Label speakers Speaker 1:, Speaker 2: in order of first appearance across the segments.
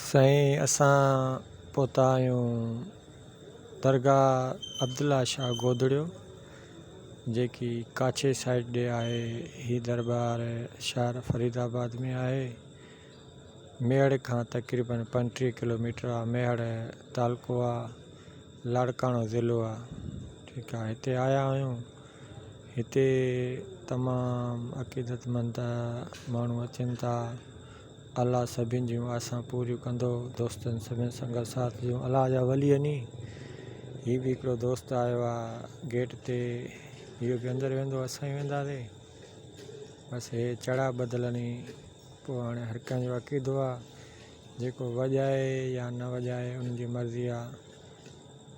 Speaker 1: साईं असां पहुता आहियूं दरगाह अब्दुल्ला शाह गोदड़ियो जेकी काछे साइड ॾे आहे। ही दरबार शहर फरीदाबाद में आहे। मेड़ खां तक़रीबन 35 किलोमीटर आहे। मेड़ तालको आहे, लाड़काणो ज़िलो आहे। ठीकु आहे, हिते आया आहियूं। हिते तमामु अक़ीदतमंद माण्हू अचनि था। अलाह सभिनि जूं आसां पूरियूं कंदो। दोस्तनि सभिनि संगत साथ जूं अलाह जा वली नी। हीउ बि हिकिड़ो दोस्त आयो आहे गेट ते, इहो बि अंदरि वेंदो, असां ई वेंदासीं। बसि हे चढ़ा बदिलनी पोइ हाणे हर कंहिंजो अक़ीदो आहे, जेको वॼाए या न वॼाए उन्हनि जी मर्ज़ी आहे।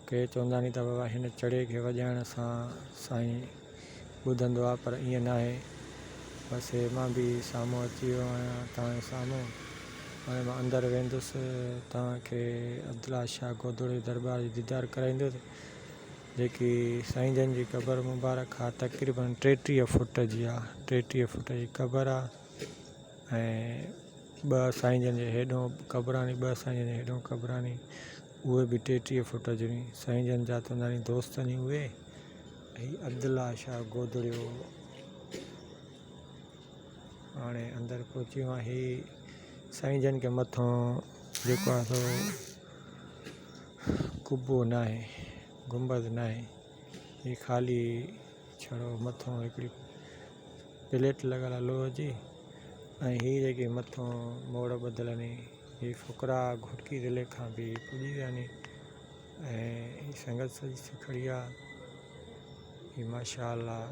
Speaker 1: के चवंदा नी त बाबा हिन चढ़े खे वॼाइण सां साईं ॿुधंदो आहे, पर ईअं न आहे। बसि हे मां बि साम्हूं अची वियो आहियां तव्हांजे साम्हूं। हाणे मां अंदरि वेंदुसि, तव्हांखे अब्दुल्ला शाह गोदड़ियो दरबार जी दीदार कराईंदुसि, जेकी साईं जन जी क़बर मुबारक आहे। तक़रीबन 33 फुट जी आहे। 33 फुट जी क़बर आहे ऐं 2 साईं जन जे हेॾो क़बरानी, 2 साईं जन जे हेॾो क़बरानी, उहे बि 33 फुट जूं साईं जन जा चवंदा नी दोस्त नी उहे। ऐं अब्दुल्ला शाह गोदड़ियो हाणे अंदरि पहुची वियो आहे। ही साईं जन खे मथां जेको आहे सो कुबो न आहे, गुंबद न आहे। ही ख़ाली छड़ो मथां हिकिड़ी प्लेट लॻल आहे लोह जी। ऐं हीअ जेकी मथां मोड़ ॿधलनी, ही फ़ुकरा घुटकी ज़िले खां बि पुॼी विया नी। ऐं ही संगत सजी खड़ी आहे। ही माशाअल्लाह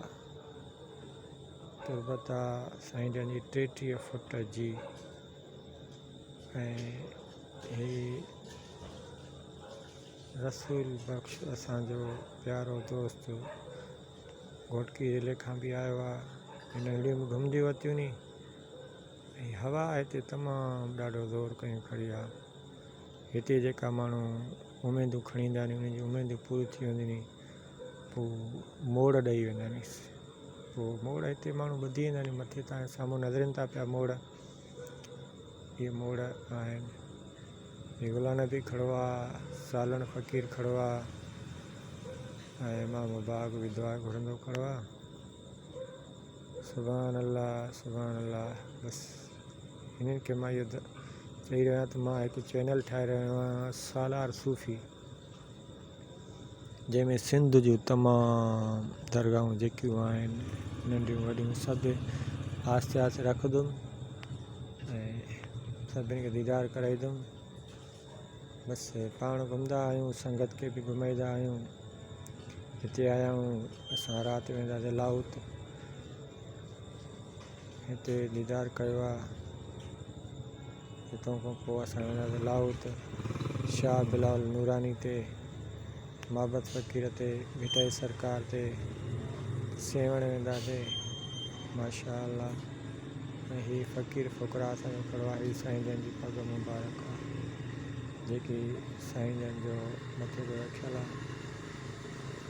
Speaker 1: तुरबत आहे साईं जन जी 33 फुट जी। ऐं ही रसूल बख़्श असांजो प्यारो दोस्त घोटकी ज़िले खां बि आयो आहे। हिन अहिड़ियूं बि घुमंदी वरितियूं नी। ऐं हवा हिते तमामु ॾाढो ज़ोर कयूं खड़ी आहे। हिते जेका माण्हू उमेदूं खणी ईंदा नी, उन्हनि जी उमेदूं पूरी थी वेंदियूं नी, पोइ मोड़ ॾेई वेंदा नी। पोइ मोड़ हिते माण्हू ॿधी वेंदा नी। मथे तव्हांजे साम्हूं नज़रनि था पिया मोड़, इहे मोड़ आहिनि। हे गुलाम नबी खड़ो आहे, सालण फ़क़ीर खड़ो आहे ऐं इमाम बाग़ बि दुआ घुरंदो खड़ो आहे। सुभान अल्लाह, सुभान अल्लाह। बसि हिननि खे मां इहो चई रहियो आहियां त मां हिकु चैनल ठाहे रहियो आहियां, सालार सूफ़ी, जंहिंमें सिंध जूं तमामु दरगाहूं जेकियूं आहिनि, नंढियूं वॾियूं, सभु आस्ते आस्ते रखंदुमि ऐं सभिनी खे दीदार कराईंदुमि। बसि पाण घुमंदा आहियूं, संगत खे बि घुमाईंदा आहियूं। हिते आया आहियूं असां, राति वेंदासीं लाहौत, हिते दीदार कयो आहे। हितां खां पोइ असां वेंदासीं लाहौत, शाह बिलाल नूरानी ते, महाबत फ़क़ीर ते, भिटाई सरकार ते, सेवण वेंदासीं माशाअल्लाह। ऐं हीअ फ़क़ीर फ़ुकरा असांजो खड़ो आहे। हीअ साईं जन जी पग मुबारक आहे, जेकी साईं जन जो मथे ते रखियल आहे।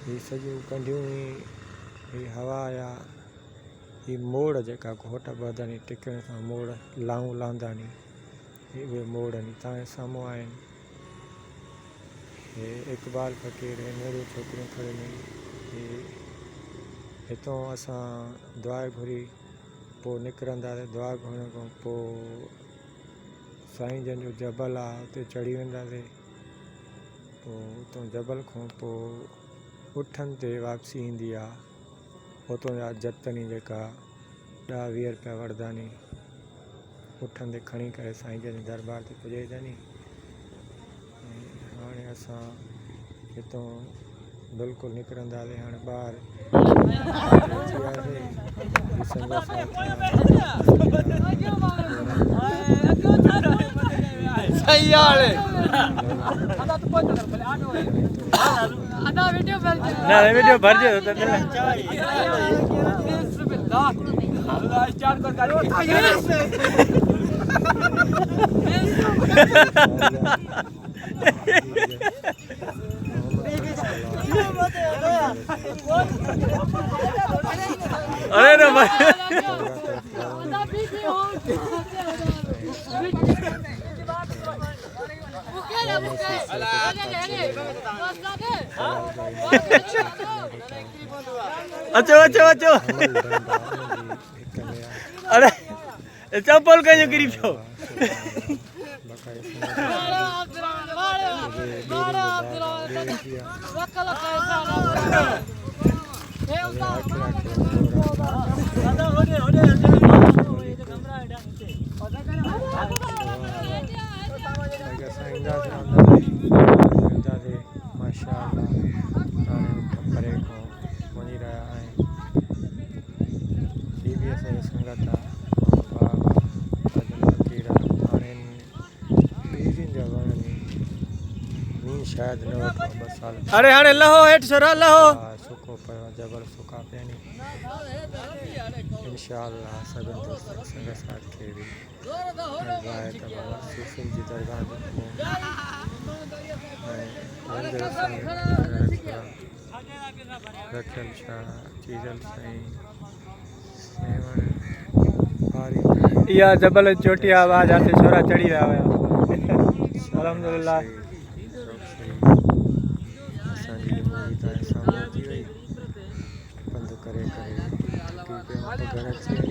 Speaker 1: हीअ सॼियूं कंढियूं ही हवा या ही मोड़ जेका घोट ॿधनी टिकण सां मोड़ लाऊं लांदा नी, हे उहे मोड़ नी तव्हांजे साम्हूं आहिनि। हे इक़बाल फ़क़ीर, हे नूरियूं छोकिरियूं खड़ी नी। हितां असां दुआ घुरी पोइ निकिरंदासीं। दुआ घुरण खां पोइ साईं जन जो जबल आहे, उते चढ़ी वेंदासीं। पोइ उतां जबल खां पोइ उठनि ते वापसी ईंदी आहे। उतां जा जतनी जेका 10-20 रुपया वठंदा नी, उठनि ते खणी करे साईं जन जी दरबार ते पुॼाईंदा नी। हाणे असां हितां बिल्कुलु निकिरंदासीं। हाणे ॿाहिरि अची वियासीं। वीडियो भर अरे ना भाई
Speaker 2: अचो अचो अचो अरे चप्पल कहीं गिरी पियो
Speaker 1: शायद न वठो 2 साल
Speaker 2: अरे हाणे लहो हेठ छोरा लहो
Speaker 1: सुको पियो आहे, जबल सुका पिया आहिनि इंशाअल्लाह सभिनि दोस्तनि संग साथ खे बि आहे त बाबा सूफ़ियुनि जी दरगाह जो रखियल छा चीरल साईं सेवण भारी
Speaker 2: या जबल चोटी आवाज आते छोरा चढ़ी रहा है अल्हम्दुलिल्लाह
Speaker 1: बंद करे करे घर अचे